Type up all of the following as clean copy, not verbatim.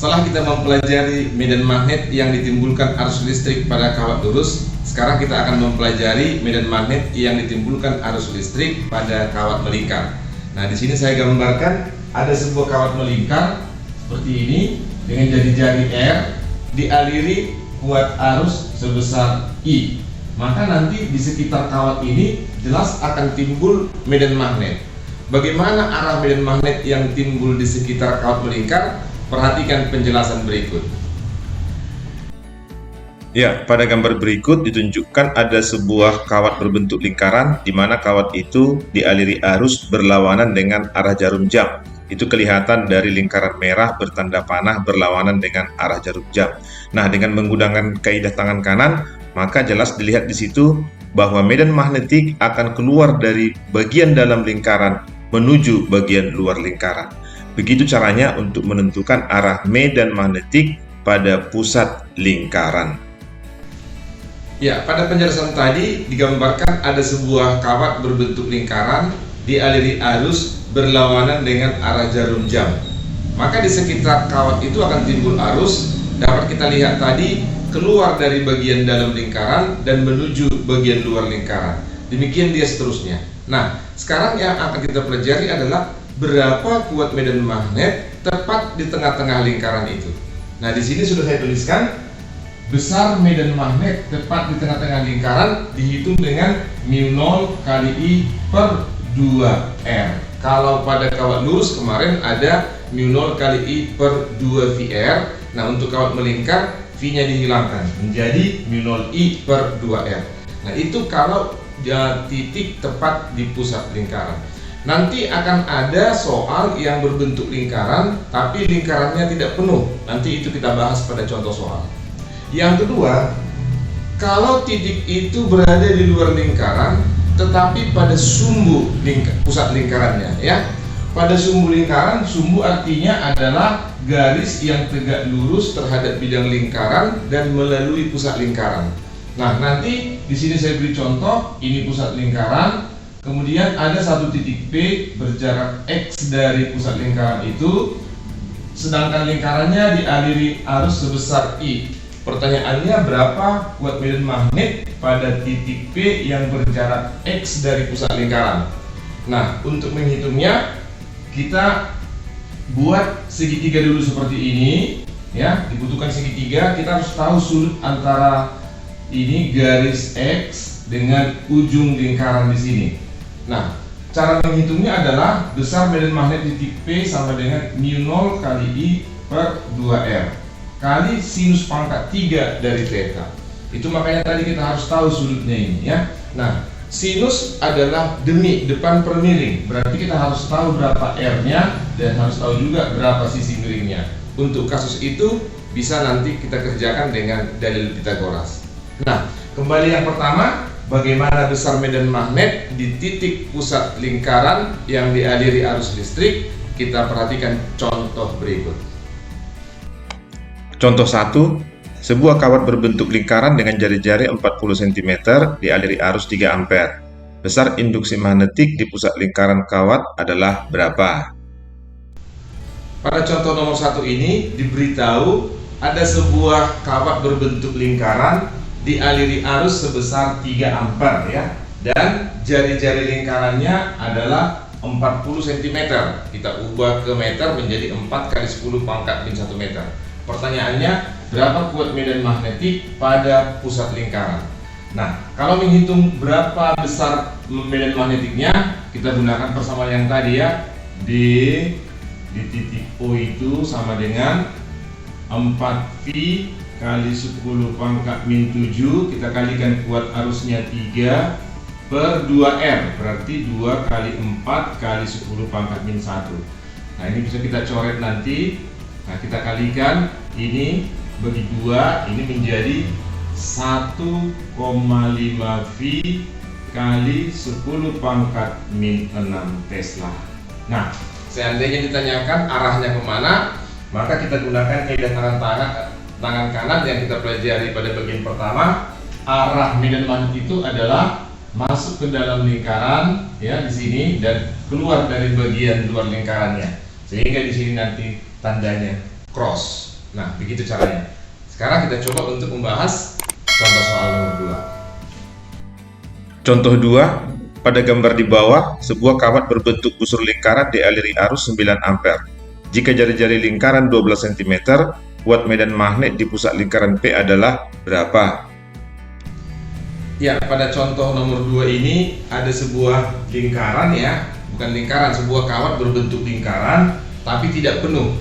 Setelah kita mempelajari medan magnet yang ditimbulkan arus listrik pada kawat lurus, sekarang kita akan mempelajari medan magnet yang ditimbulkan arus listrik pada kawat melingkar. Nah, di sini saya gambarkan ada sebuah kawat melingkar seperti ini dengan jari-jari R dialiri kuat arus sebesar I. Maka nanti di sekitar kawat ini jelas akan timbul medan magnet. Bagaimana arah medan magnet yang timbul di sekitar kawat melingkar? Perhatikan penjelasan berikut. Ya, pada gambar berikut ditunjukkan ada sebuah kawat berbentuk lingkaran di mana kawat itu dialiri arus berlawanan dengan arah jarum jam. Itu kelihatan dari lingkaran merah bertanda panah berlawanan dengan arah jarum jam. Nah, dengan menggunakan kaidah tangan kanan, maka jelas dilihat di situ bahwa medan magnetik akan keluar dari bagian dalam lingkaran menuju bagian luar lingkaran. Begitu caranya untuk menentukan arah medan magnetik pada pusat lingkaran. Ya, pada penjelasan tadi digambarkan ada sebuah kawat berbentuk lingkaran dialiri arus berlawanan dengan arah jarum jam. Maka di sekitar kawat itu akan timbul arus, dapat kita lihat tadi keluar dari bagian dalam lingkaran dan menuju bagian luar lingkaran. Demikian dia seterusnya. Nah, sekarang yang akan kita pelajari adalah berapa kuat medan magnet tepat di tengah-tengah lingkaran itu. Nah, di sini sudah saya tuliskan besar medan magnet tepat di tengah-tengah lingkaran dihitung dengan μ0 kali I per 2R. Kalau pada kawat lurus kemarin ada μ0 kali I per 2VR. Nah, untuk kawat melingkar V-nya dihilangkan menjadi μ0 I per 2R. Nah, itu kalau titik tepat di pusat lingkaran. Nanti akan ada soal yang berbentuk lingkaran tapi lingkarannya tidak penuh. Nanti itu kita bahas pada contoh soal. Yang kedua, kalau titik itu berada di luar lingkaran tetapi pada sumbu pusat lingkarannya, ya. Pada sumbu lingkaran, sumbu artinya adalah garis yang tegak lurus terhadap bidang lingkaran dan melalui pusat lingkaran. Nah, nanti di sini saya beri contoh, ini pusat lingkaran. Kemudian ada satu titik P berjarak X dari pusat lingkaran itu, sedangkan lingkarannya dialiri arus sebesar I. Pertanyaannya, berapa kuat medan magnet pada titik P yang berjarak X dari pusat lingkaran? Nah, untuk menghitungnya kita buat segitiga dulu seperti ini, ya. Dibutuhkan segitiga, kita harus tahu sudut antara ini garis X dengan ujung lingkaran di sini. Nah, cara menghitungnya adalah besar medan magnet di titik P sama dengan μ0 kali I per 2R kali sinus pangkat 3 dari theta. Itu makanya tadi kita harus tahu sudutnya ini, ya. Nah, sinus adalah demi depan per miring, berarti kita harus tahu berapa R-nya dan harus tahu juga berapa sisi miringnya. Untuk kasus itu bisa nanti kita kerjakan dengan dalil Pythagoras. Nah, kembali yang pertama, bagaimana besar medan magnet di titik pusat lingkaran yang dialiri arus listrik? Kita perhatikan contoh berikut. Contoh 1, sebuah kawat berbentuk lingkaran dengan jari-jari 40 cm dialiri arus 3 ampere. Besar induksi magnetik di pusat lingkaran kawat adalah berapa? Pada contoh nomor 1 ini diberitahu ada sebuah kawat berbentuk lingkaran dialiri arus sebesar 3 ampere, ya, dan jari-jari lingkarannya adalah 40 cm. Kita ubah ke meter menjadi 4 kali 10 pangkat min 1 meter. Pertanyaannya, berapa kuat medan magnetik pada pusat lingkaran? Nah, kalau menghitung berapa besar medan magnetiknya, kita gunakan persamaan yang tadi, ya. D di titik O itu sama dengan 4V kali 10 pangkat min 7, kita kalikan kuat arusnya 3 per 2R, berarti 2 kali 4 kali 10 pangkat min 1. Nah, ini bisa kita coret nanti. Nah, kita kalikan ini bagi 2, ini menjadi 1,5V kali 10 pangkat min 6 Tesla. Nah, seandainya ditanyakan arahnya kemana, maka kita gunakan kaidah tangan kanan yang kita pelajari pada bagian pertama. Arah medan magnet itu adalah masuk ke dalam lingkaran, ya, di sini, dan keluar dari bagian luar lingkarannya. Sehingga di sini nanti tandanya cross. Nah, begitu caranya. Sekarang kita coba untuk membahas contoh soal nomor 2. Contoh 2, pada gambar di bawah, sebuah kawat berbentuk busur lingkaran dialiri arus 9 ampere. Jika jari-jari lingkaran 12 cm, kuat medan magnet di pusat lingkaran P adalah berapa? Ya, pada contoh nomor 2 ini ada sebuah lingkaran ya, bukan lingkaran, sebuah kawat berbentuk lingkaran, tapi tidak penuh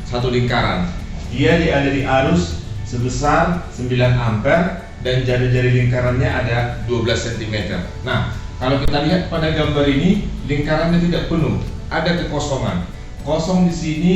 satu lingkaran. Dia dialiri arus sebesar 9 ampere dan jari-jari lingkarannya ada 12 cm. Nah, kalau kita lihat pada gambar ini, lingkarannya tidak penuh, ada kekosongan. Kosong di sini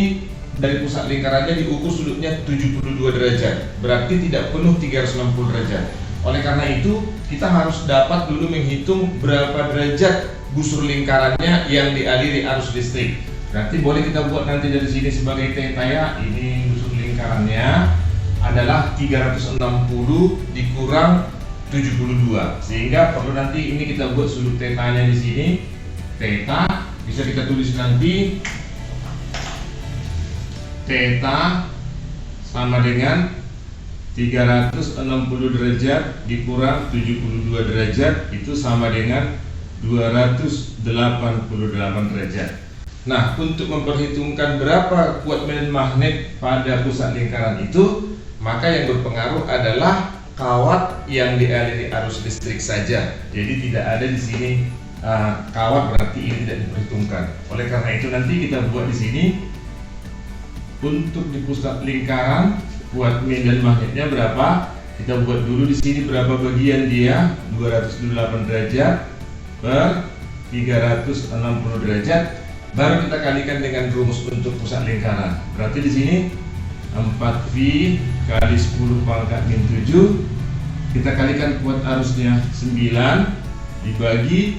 dari pusat lingkarannya diukur sudutnya 72 derajat, berarti tidak penuh 360 derajat. Oleh karena itu, kita harus dapat dulu menghitung berapa derajat busur lingkarannya yang dialiri arus listrik. Berarti boleh kita buat nanti dari sini sebagai theta ya. Ini busur lingkarannya adalah 360 dikurang 72, sehingga perlu nanti ini kita buat sudut theta-nya di sini. Theta bisa kita tulis nanti theta sama dengan 360 derajat dikurang 72 derajat, itu sama dengan 288 derajat. Nah, untuk memperhitungkan berapa kuat medan magnet pada pusat lingkaran itu, maka yang berpengaruh adalah kawat yang dialiri arus listrik saja. Jadi tidak ada di sini kawat, berarti ini tidak diperhitungkan. Oleh karena itu nanti kita buat di sini untuk di pusat lingkaran kuat medan magnetnya berapa? Kita buat dulu di sini berapa bagian dia, 208 derajat per 360 derajat. Baru kita kalikan dengan rumus untuk pusat lingkaran. Berarti di sini 4V kali 10 pangkat min 7. Kita kalikan kuat arusnya 9 dibagi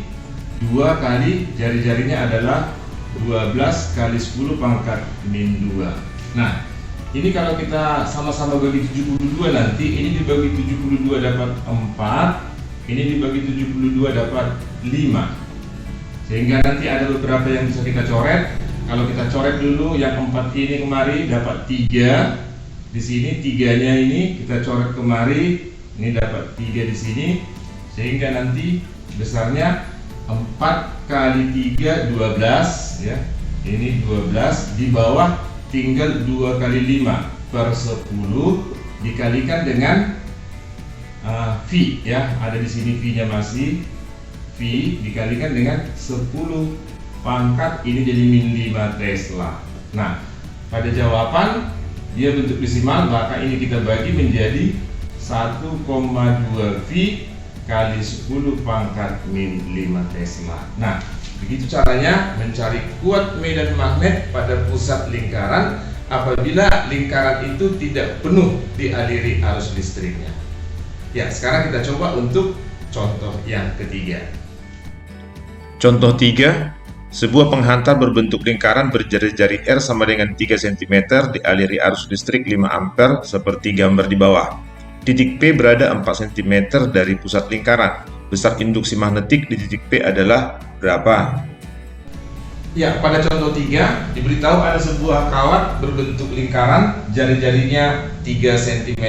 2 kali jari-jarinya adalah 12 kali 10 pangkat min 2. Nah, ini kalau kita sama-sama bagi 72 nanti, ini dibagi 72 dapat 4, ini dibagi 72 dapat 5. Sehingga nanti ada beberapa yang bisa kita coret. Kalau kita coret dulu yang 4 ini kemari dapat 3. Di sini 3-nya ini kita coret kemari, ini dapat 3 di sini. Sehingga nanti besarnya 4 kali 3 12 ya. Ini 12, di bawah tinggal 2 kali 5 per 10 dikalikan dengan V ya. Ada di sini V-nya masih. V dikalikan dengan 10 pangkat ini jadi min 5 Tesla. Nah, pada jawaban dia bentuk desimal, maka ini kita bagi menjadi 1,2 V kali 10 pangkat min 5 Tesla. Nah, begitu caranya mencari kuat medan magnet pada pusat lingkaran apabila lingkaran itu tidak penuh dialiri arus listriknya. Ya, sekarang kita coba untuk contoh yang ketiga. Contoh 3, sebuah penghantar berbentuk lingkaran berjari-jari R sama dengan 3 cm dialiri arus listrik 5 ampere seperti gambar di bawah. Titik P berada 4 cm dari pusat lingkaran. Besar induksi magnetik di titik P adalah berapa? Ya, pada contoh 3 diberitahu ada sebuah kawat berbentuk lingkaran, jari-jarinya 3 cm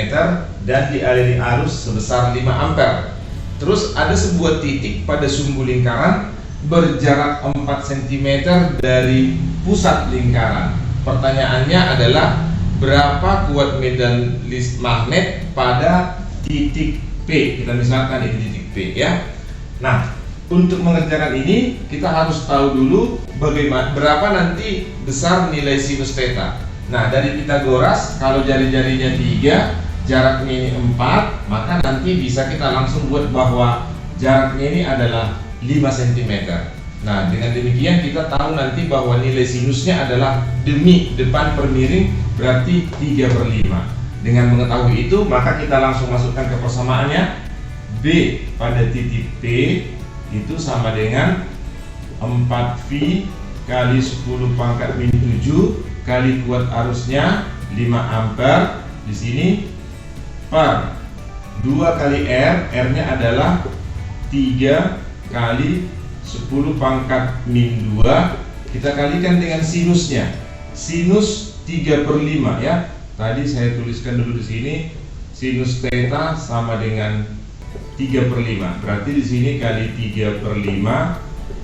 dan dialiri arus sebesar 5 ampere. Terus ada sebuah titik pada sumbu lingkaran berjarak 4 cm dari pusat lingkaran. Pertanyaannya adalah berapa kuat medan magnet pada titik P. Kita misalkan ini titik P ya. Nah, untuk mengerjakan ini kita harus tahu dulu berapa nanti besar nilai sinus theta. Nah, dari Pitagoras kalau jari-jarinya 3, jaraknya ini 4, maka nanti bisa kita langsung buat bahwa jaraknya ini adalah 5 cm. Nah, dengan demikian kita tahu nanti bahwa nilai sinusnya adalah demi depan per miring berarti 3/5. Dengan mengetahui itu, maka kita langsung masukkan ke persamaannya. B pada titik P itu sama dengan 4V kali 10 pangkat min 7 kali kuat arusnya 5 ampere di sini per 2 kali R, R-nya adalah 3 kali 10 pangkat min 2, kita kalikan dengan sinusnya. Sinus 3/5 ya. tadi saya tuliskan dulu di sini sinus theta sama dengan 3/5. Berarti di sini kali 3/5,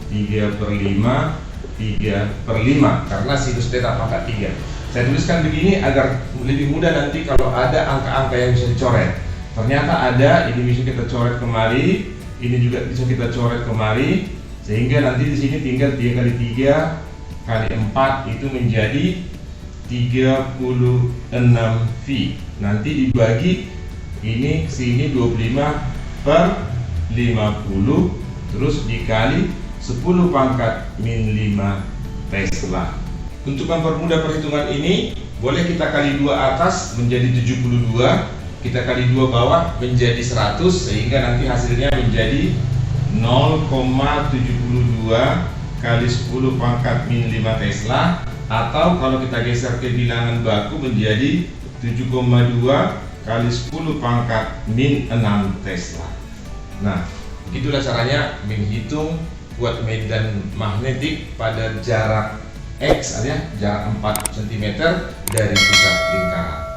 3/5, 3/5 karena sinus theta pangkat 3. Saya tuliskan begini agar lebih mudah nanti kalau ada angka-angka yang bisa dicoret. Ternyata ada, ini bisa kita coret kemari, ini juga bisa kita coret kemari, sehingga nanti di sini tinggal 3 kali 3 kali 4 itu menjadi 36 V. Nanti dibagi ini sini 25/50 terus dikali 10 pangkat min 5 Tesla. Untuk mempermudah perhitungan ini, boleh kita kali 2 atas menjadi 72, kita kali 2 bawah menjadi 100, sehingga nanti hasilnya menjadi 0,72 kali 10 pangkat min 5 Tesla, atau kalau kita geser ke bilangan baku menjadi 7,2 kali 10 pangkat min 6 Tesla. Nah, itulah caranya menghitung buat medan magnetik pada jarak X, jarak 4 cm dari pusat lingkaran.